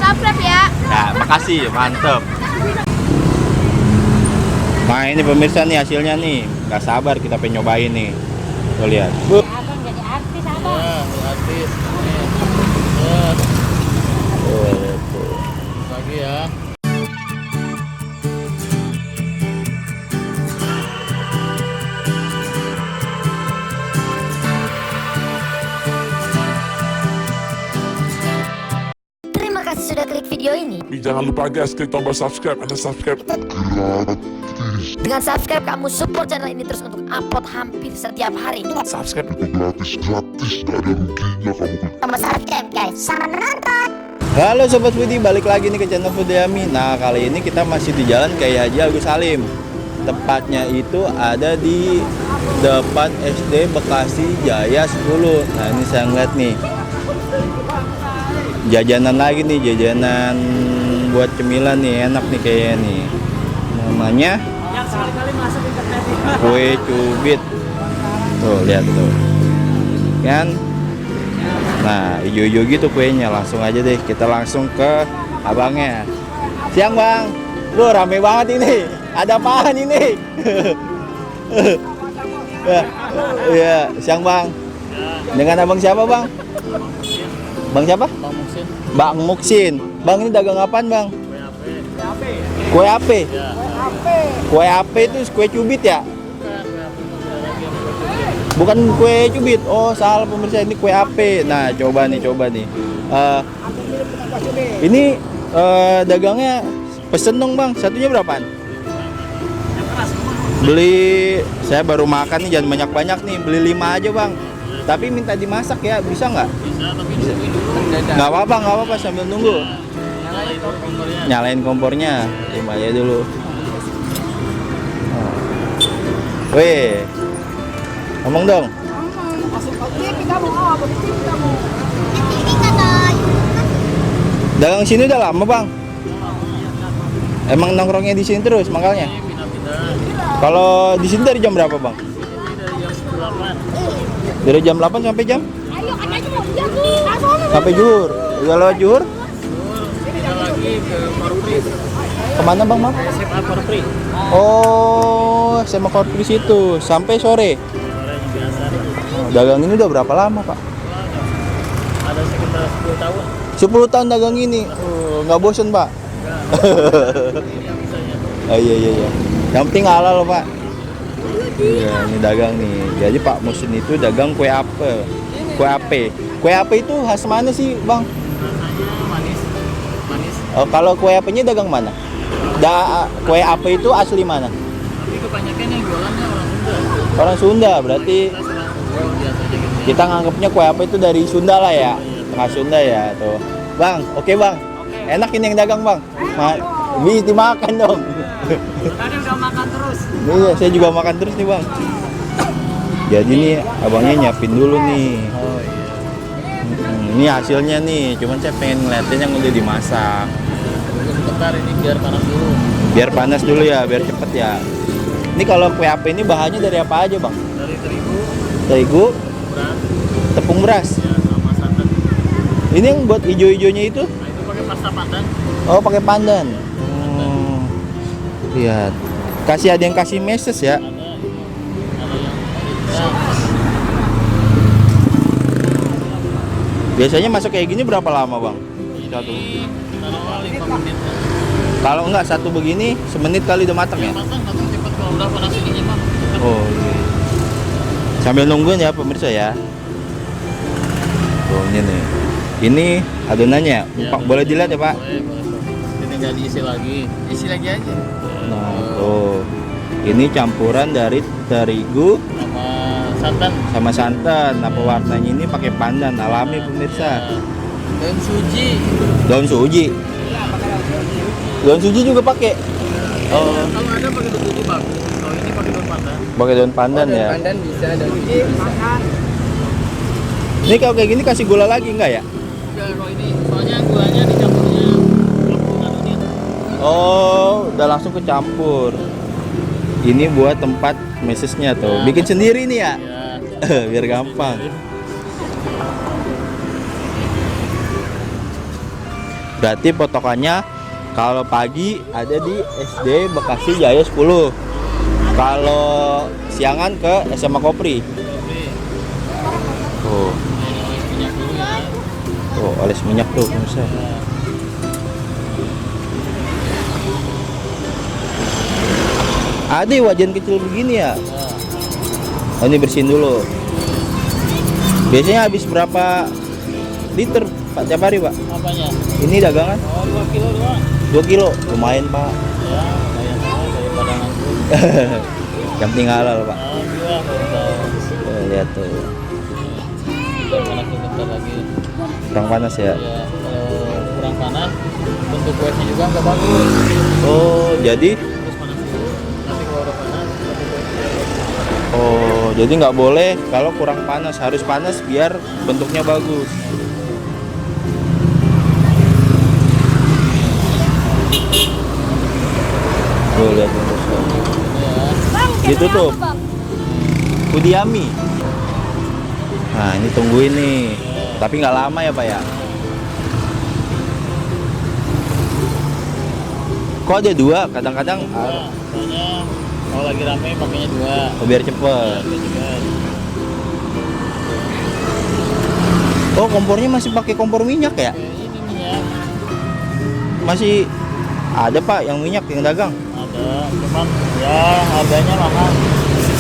subscribe ya. Nah, makasih, mantep. Nah ini pemirsa nih hasilnya nih, nggak sabar kita pengen nyobain nih. Tuh lihat. Abang jadi artis abang. Ya, artis. Tuh. Lagi ya. Terima kasih sudah klik video ini. Jangan lupa guys, klik tombol subscribe. Ada subscribe gratis. Dengan subscribe kamu support channel ini terus untuk upload hampir setiap hari. Subscribe itu gratis, gak ada ruginya kamu klik. Tombol subscribe guys. Selamat menonton. Halo Sobat Foodie, balik lagi nih ke channel Foodiami. Nah kali ini kita masih di jalan Kiai Haji Agus Salim. Tepatnya itu ada di depan SD Bekasi Jaya 10. Nah ini saya ngeliat nih jajanan lagi nih, jajanan buat cemilan nih, enak nih kayaknya nih. Namanya kue cubit. Tuh lihat tuh kan. Nah hijau-hijau gitu kuenya. Langsung aja deh kita langsung ke abangnya. Siang bang. Loh rame banget ini. Ada apaan ini? Ya, siang bang. Dengan abang siapa bang? Bang siapa? Bang Muksin. Bang Muksin. Bang ini dagang apaan bang? Kue ape. Ya. Kue ape itu kue cubit ya? Bukan kue cubit. Oh salah pemirsa, ini kue ape. Nah coba nih. Ini dagangnya pesen dong bang. Satunya berapaan? Beli, saya baru makan nih, jangan banyak-banyak nih. Beli 5 aja bang. Tapi minta dimasak ya, bisa nggak? Bisa, tapi disuguhin dulu. Nggak apa-apa sambil nunggu. Nyalain kompornya. Nyalain kompornya, 5 aja dulu. Weh, ngomong dong. Dagang sini udah lama bang. Emang nongkrongnya di sini terus makanya. Pindah-pindah. Kalau di sini dari jam berapa bang? Dari jam 8. Dari jam 8 sampai jam? Sampai zuhur. Udah lewat zuhur? Kita lagi ke Korpri. Kemana bang Mam? SMA Korpri. Oh, SMA Korpris itu sampai sore. Orang yang biasa. Dagang ini udah berapa lama pak? Ada sekitar 10 tahun. 10 tahun dagang ini. Nggak bosen pak? Yang bisanya. Oh iya. Yang penting halal pak. Iya, ini dagang nih. Jadi Pak Musin itu dagang kue ape. Kue ape. Kue ape itu khas mana sih bang? Rasanya manis. Oh, kalau kue apenya dagang mana? Kue ape itu asli mana? Tapi kebanyakan yang jualannya orang Sunda. Orang Sunda berarti. Kita serang jual biasa aja gitu. Kita nganggapnya kue ape itu dari Sunda lah ya. Tengah Sunda ya tuh. Bang, oke bang. Enak ini yang dagang bang. Bisa dimakan dong. Tadi udah makan terus. Iya, saya juga makan terus nih bang. Jadi nih abangnya nyiapin dulu nih. Oh iya. Ini hasilnya nih. Cuman saya pengen ngeliatin yang udah dimasak. Sebentar ini biar panas dulu. Biar panas dulu ya, biar cepet ya. Ini kalau kue ape ini bahannya dari apa aja bang? Dari terigu, Terigu, beras, tepung beras. ya sama santan. Ini yang buat ijo-ijonya itu? Nah itu pakai pasta pandan. Oh pakai pandan. Lihat. Ada yang kasih meses ya. Ada yang ya, Biasanya masak kayak gini berapa lama bang? Satu. ini taruhlah 5 menit. Kalau enggak satu begini, semenit kali udah matang ya? Matang langsung cepat kalau udah panas ininya mah. Oh iya. Sambil nungguin ya pemirsa ya. Oh ini nih. Ini adonannya. Ya, Pak, boleh dilihat ya pak? Boleh. Ini tinggal diisi lagi. Isi lagi aja. Nah, tuh. Ini campuran dari terigu Sama santan. Apa warnanya ini pakai pandan alami pemirsa. Daun suji. Daun suji. Daun suji juga pakai. Oh, Kalau ada pakai daun suji bagus. Kalau ini pakai daun pandan. pakai daun pandan ya. Pandan bisa, daun suji bisa. Ini kalau kayak gini kasih gula lagi enggak ya? Enggak, kalau ini soalnya gulanya dicampurnya gabung adonnya. Oh, udah langsung kecampur. Ini buat tempat mesesnya tuh. Bikin sendiri nih ya. Ya. Biar gampang. Berarti potokannya kalau pagi ada di SD Bekasi Jaya 10. Kalau siangan ke SMA Kopri. Tuh. Minyak dulu ya. Tuh, oles minyak tuh pemirsa. Ada wajan kecil begini ya. Oh, ini bersihin dulu. Biasanya habis berapa liter Pak tiap hari Pak? Apanya? Ini dagangan Oh, 2 kilo doang. 2 kilo, lumayan Pak. Ya, lumayan lah daripada nganggur. Yang penting halal Pak. Alhamdulillah kalau tahu. Tuh, lihat tuh, Udah panas tuh bentar lagi. kurang panas ya. Ya, kalau kurang panas, bentuk kuenya juga nggak bagus. Oh, jadi Terus panas dulu. Nanti kalau udah panas, bentuk kuenya. oh, jadi nggak boleh kalau kurang panas, harus panas biar bentuknya bagus. Tuh, lihat pemirsa. Ditutup. Kudiami. Nah, ini tungguin nih. Tapi nggak lama ya Pak ya. Kok ada dua? Kadang-kadang Nah, soalnya kalau lagi rame pakainya 2. biar cepet. Ada juga. Oh, kompornya masih pakai kompor minyak ya? Kayak ini minyak. Masih ada Pak yang minyak yang dagang. Ada, cuman ya harganya mahal.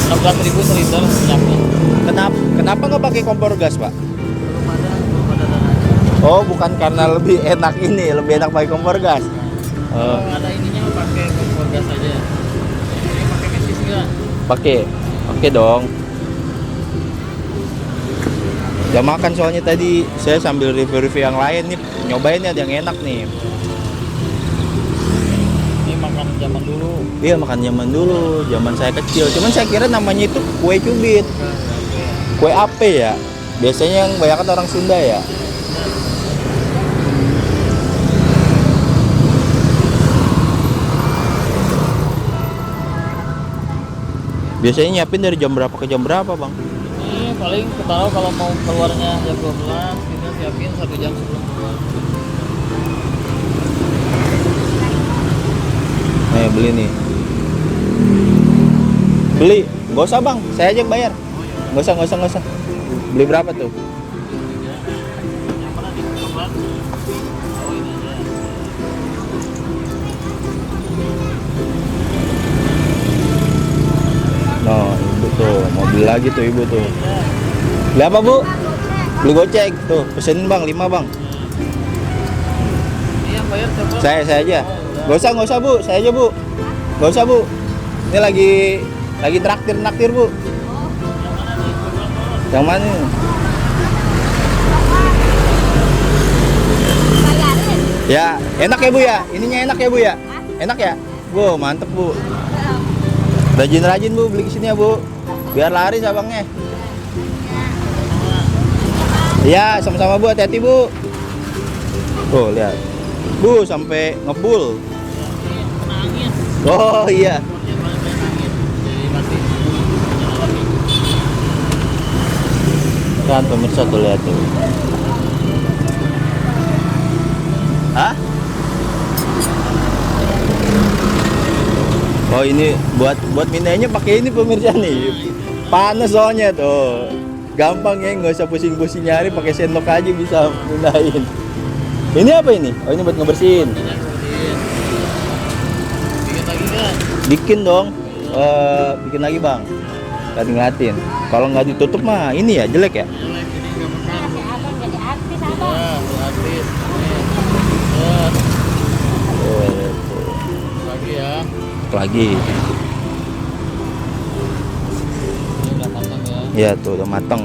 16.000 per liter minyaknya. Kenapa nggak pakai kompor gas Pak? Belum ada dananya. Oh, bukan karena lebih enak ini, lebih enak pakai kompor gas. Kalau ada ininya pakai kompor gas aja. Ini pakai mesis enggak? Pakai dong. Gak makan soalnya tadi saya sambil review-review yang lain nih, nyobain nih ada yang enak nih. Ini makan zaman dulu. Iya, makan zaman dulu, zaman saya kecil. Cuman saya kira namanya itu kue cubit, kue ape ya. Biasanya yang banyak orang Sunda ya. Biasanya nyiapin dari jam berapa ke jam berapa Bang? Ini paling ketaruh kalau mau keluarnya jam 12, kita siapin 1 jam sebelum keluar. Nih beli nih. Beli, nggak usah Bang, saya aja yang bayar. Nggak usah. Beli berapa tuh? Yang mana nih? Coklat? Oh, ini aja. No, ibu tuh mau beli lagi tuh ibu tuh. Beli apa Bu? Beli gocek tuh, pesenin Bang 5 Bang. Ini yang bayar siapa? Saya aja. Oh, udah. Nggak usah Bu, saya aja Bu. Nggak usah Bu. Ini lagi traktir Bu. Yang mana nih? Coklat terus? Yang mana? Ya, enak ya Bu ya. Ininya enak ya Bu ya. Enak ya? Bu, mantep Bu. Rajin-rajin Bu beli kesini ya Bu. Biar laris abangnya. Iya, sama-sama Bu, hati-hati Bu. Tuh, lihat. Bu, sampai ngebul. Ini kena angin. Oh iya. Yang paling banyak angin. Jadi mati. Nyala lagi. Kan pemirsa tuh lihat tuh. Hah? Oh ini buat mindainya pakai ini pemirsa nih. Panas soalnya tuh. Gampang ya, nggak usah pusing-pusing nyari, pakai sendok aja bisa mindahin. Ini apa ini? Oh ini buat ngebersihin. Minyak kemudian. Bikin lagi kan? Bikin dong. Bikin lagi bang. Tadi ngeliatin. Kalau nggak ditutup mah ini ya jelek ya. Jelek, ini nggak makan. Jadi artis Ya, apa? gratis. Ya, Oh, lagi ya. lagi. Ini udah matang ya. Ya tuh udah mateng.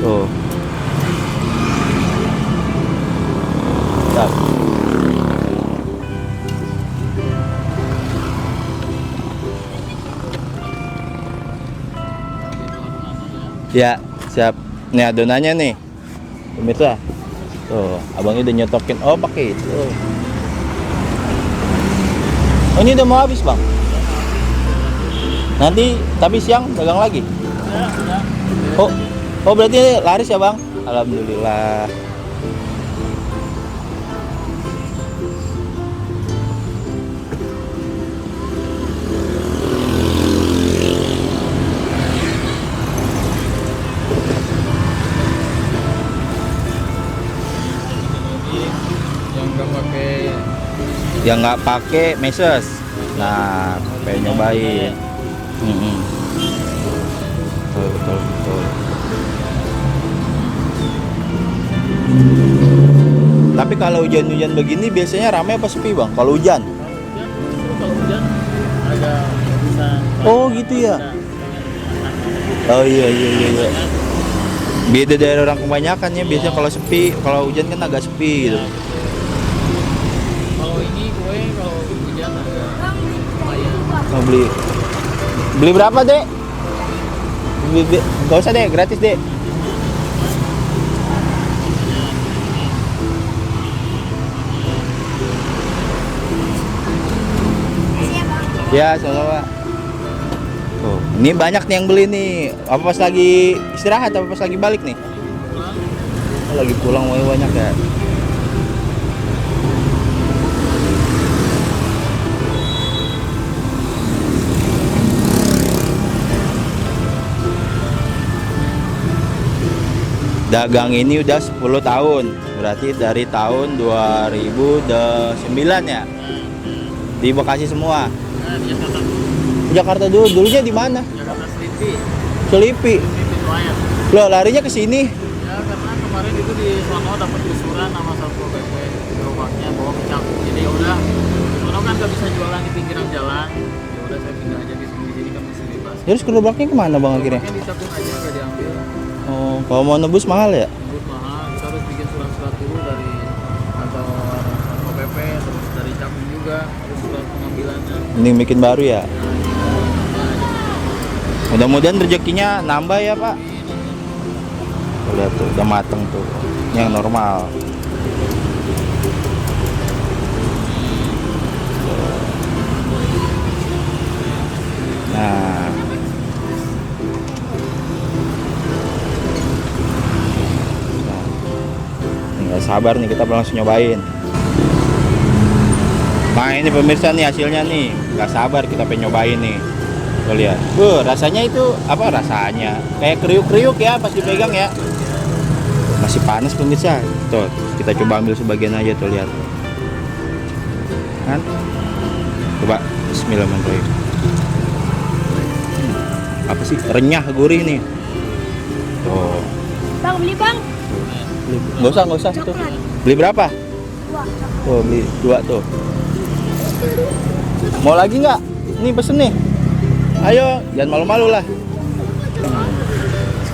Tuh. Siap. Ya, siap. Nih adonannya nih. Pemirsa. Tuh, abangnya udah nyotokin. Oh, pakai itu. Oh, ini udah mau habis, Bang. Nanti tapi siang dagang lagi. Oh, oh berarti laris ya, Bang? Alhamdulillah. yang nggak pakai meses. Nah, pengen nyobain. Betul. Tapi kalau hujan-hujan begini biasanya ramai apa sepi bang? Kalau hujan? Kalau hujan ada bisa. Oh gitu ya. Oh iya. Beda dari orang kebanyakan ya. Biasanya kalau sepi, kalau hujan kan agak sepi gitu. Kalau ini kue kalau hujan agak lumayan. Mau beli berapa dek? Gak usah deh, gratis dek. Ya, sama-sama. Tuh, ini banyak nih yang beli nih. Apa pas lagi istirahat apa pas lagi balik nih? Oh, lagi pulang banyak ya. Dagang ini udah 10 tahun. Berarti dari tahun 2009 ya. Di Bekasi semua. Nah, di Jakarta Jakarta dulunya di mana? Jakarta Selipi. Selipi. Lumayan. Loh, larinya ke sini. Ya karena kemarin itu di Sono dapat usulan sama Satpol PP gerobaknya bawa ke Cakung. Jadi ya udah, di Sono kan nggak bisa jualan di pinggiran jalan. Ya udah saya pindah aja di sini kan masih bebas. Terus gerobaknya kemana bang akhirnya? Gerobaknya di Cakung aja nggak diambil. Oh, kalau mau nebus mahal ya? Ngebut mahal. Kita harus bikin surat-surat dulu dari kantor Satpol PP, terus dari Cakung juga harus surat pengambilannya. Ini bikin baru ya? Mudah-mudahan rezekinya nambah ya pak. Lihat tuh, udah mateng tuh. Ini yang normal. Nah, nggak sabar nih kita langsung nyobain. Nah ini pemirsa nih hasilnya nih, nggak sabar kita pengen nyobain nih. Tuh lihat, rasanya itu apa rasanya? Kayak kriuk-kriuk ya pas dipegang ya. Masih panas pemirsa. Tuh kita coba ambil sebagian aja tuh lihat. Kan? Coba Bismillahirrahmanirrahim. Apa sih? Renyah gurih nih. Tuh. Bang, beli bang. Nggak usah tuh. Beli berapa? Tuh beli 2 tuh. Mau lagi nggak? Nih pesen nih. Ayo, jangan malu-malu lah.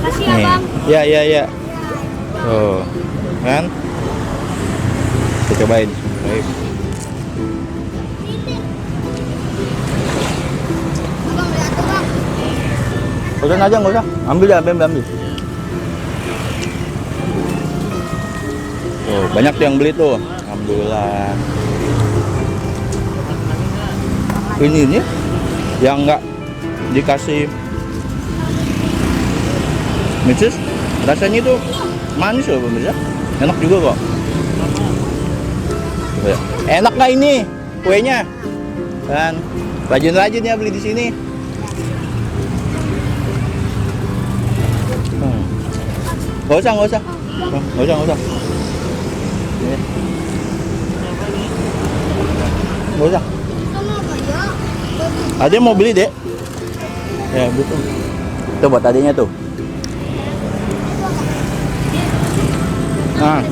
Kasih ya Nih. bang. Ya. Tuh, kan? Kita cobain. Baik. Udah aja nggak usah. Ambil ya, ambil. Tuh, banyak tuh yang beli tuh. Alhamdulillah. Ini yang nggak dikasih meses, rasanya itu manis loh pemirsa, enak juga kok. Enak nggak ini kuenya? Kan rajin-rajin ya beli di sini. Nggak usah. Nggak usah. Ada yang mau beli dek? Ya betul. Tuh buat adiknya tuh. Nah.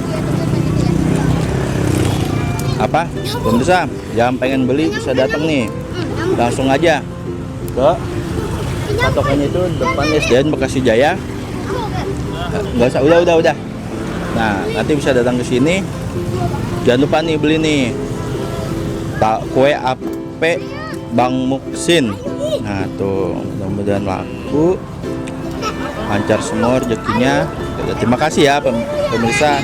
Apa? Pemirsa, jangan pengen beli bisa datang nih. Langsung aja ke patokannya itu depan SDN Bekasi Jaya. Nggak usah, udah. Nah, nanti bisa datang ke sini. Jangan lupa nih beli nih. Kue ape Bang Muksin. Nah tuh, mudah-mudahan laku, lancar semua rezekinya. Terima kasih ya pemirsa.